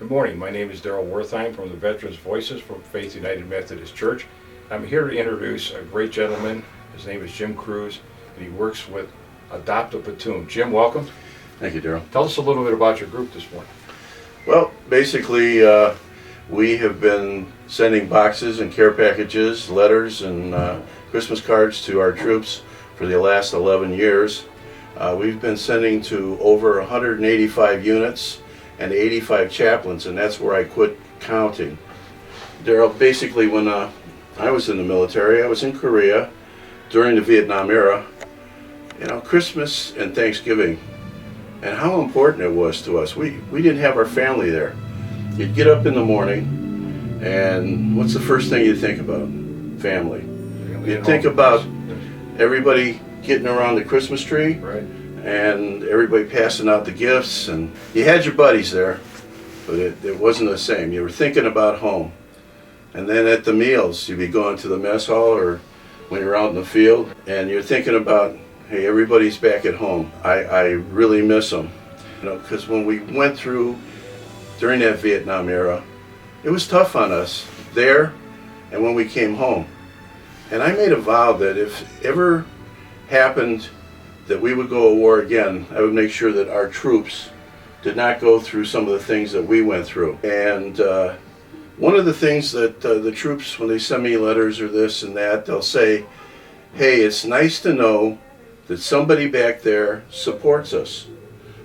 Good morning. My name is Darrell Wertheim from the Veterans Voices from Faith United Methodist Church. I'm here to introduce a great gentleman. His name is Jim Cruz, and he works with Adopt a Platoon. Jim, welcome. Thank you, Darrell. Tell us a little bit about your group this morning. Well, basically, we have been sending boxes and care packages, letters, and Christmas cards to our troops for the last 11 years. We've been sending to over 185 units and 85 chaplains, and that's where I quit counting. Darrell, basically when I was in the military, I was in Korea during the Vietnam era. You know, Christmas and Thanksgiving, and how important it was to us. We didn't have our family there. You'd get up in the morning, and what's the first thing you think about? Family. You'd think about everybody getting around the Christmas tree, Right. and everybody passing out the gifts, and you had your buddies there, but it wasn't the same. You were thinking about home. And then at the meals, you'd be going to the mess hall or when you're out in the field, and you're thinking about, hey, everybody's back at home. I really miss them. You know, because when we went through during that Vietnam era, it was tough on us there and when we came home. And I made a vow that if ever happened that we would go to war again, I would make sure that our troops did not go through some of the things that we went through. And one of the things that the troops, when they send me letters or this and that, they'll say, hey, it's nice to know that somebody back there supports us.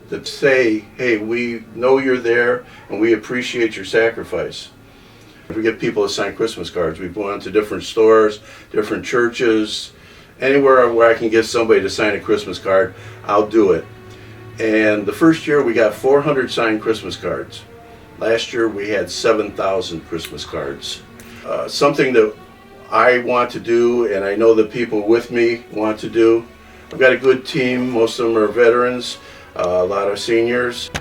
That say, hey, we know you're there and we appreciate your sacrifice. We get people to sign Christmas cards. We've gone to different stores, different churches, anywhere where I can get somebody to sign a Christmas card, I'll do it. And the first year we got 400 signed Christmas cards. Last year we had 7,000 Christmas cards. Something that I want to do, and I know the people with me want to do. I've got a good team. Most of them are veterans, a lot of seniors.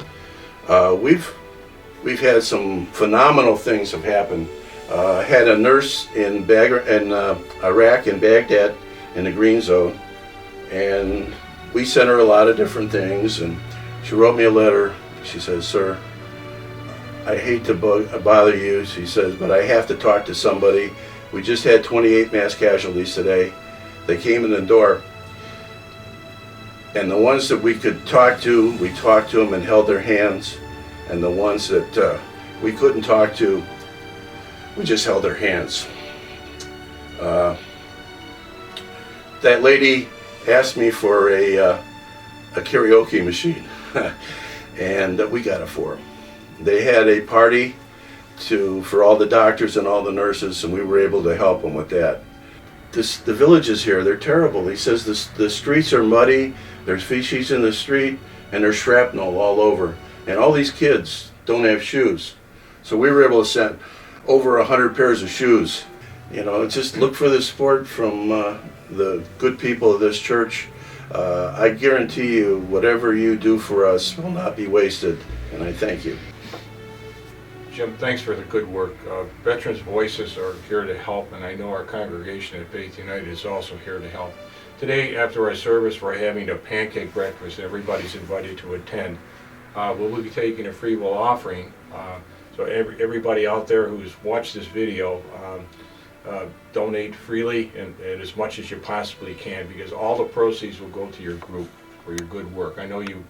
We've had some phenomenal things have happened. I had a nurse in Iraq, in Baghdad, in the green zone, and we sent her a lot of different things, and she wrote me a letter. She says, sir, I hate to bother you, she says, but I have to talk to somebody. We just had 28 mass casualties today. They came in the door, and the ones that we could talk to, we talked to them and held their hands, and the ones that we couldn't talk to, we just held their hands. That lady asked me for a karaoke machine, and we got it for them. They had a party for all the doctors and all the nurses, and we were able to help them with that. The villages here, they're terrible. He says the streets are muddy, there's feces in the street, and there's shrapnel all over. And all these kids don't have shoes. So we were able to send over 100 pairs of shoes. You know, just look for the support from the good people of this church. I guarantee you, whatever you do for us will not be wasted, and I thank you. Jim, thanks for the good work. Veterans Voices are here to help, and I know our congregation at Faith United is also here to help. Today, after our service, we're having a pancake breakfast. Everybody's invited to attend. We'll be taking a free will offering. So everybody out there who's watched this video, donate freely and as much as you possibly can, because all the proceeds will go to your group for your good work. I know you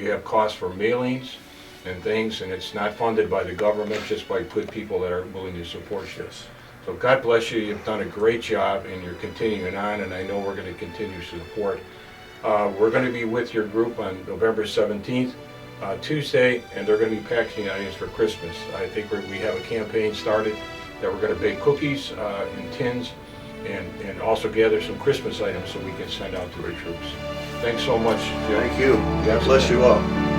have costs for mailings and things, and it's not funded by the government, just by good people that are willing to support you. So God bless you. You've done a great job, and you're continuing on, and I know we're going to continue to support. We're going to be with your group on November 17th. Tuesday, and they're going to be packaging items for Christmas. I think we have a campaign started that we're going to bake cookies in tins and also gather some Christmas items so we can send out to the troops. Thanks so much, Jim. Thank you. God bless you all.